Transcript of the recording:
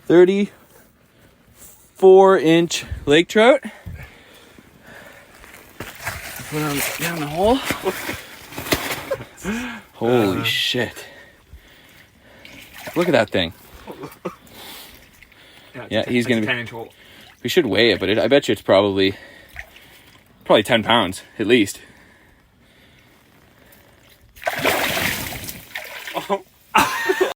34-inch lake trout. Put on down the hole. Holy shit. Look at that thing. Yeah, he's going to be... 10-inch hole. We should weigh it, but I bet you it's probably 10 pounds, at least.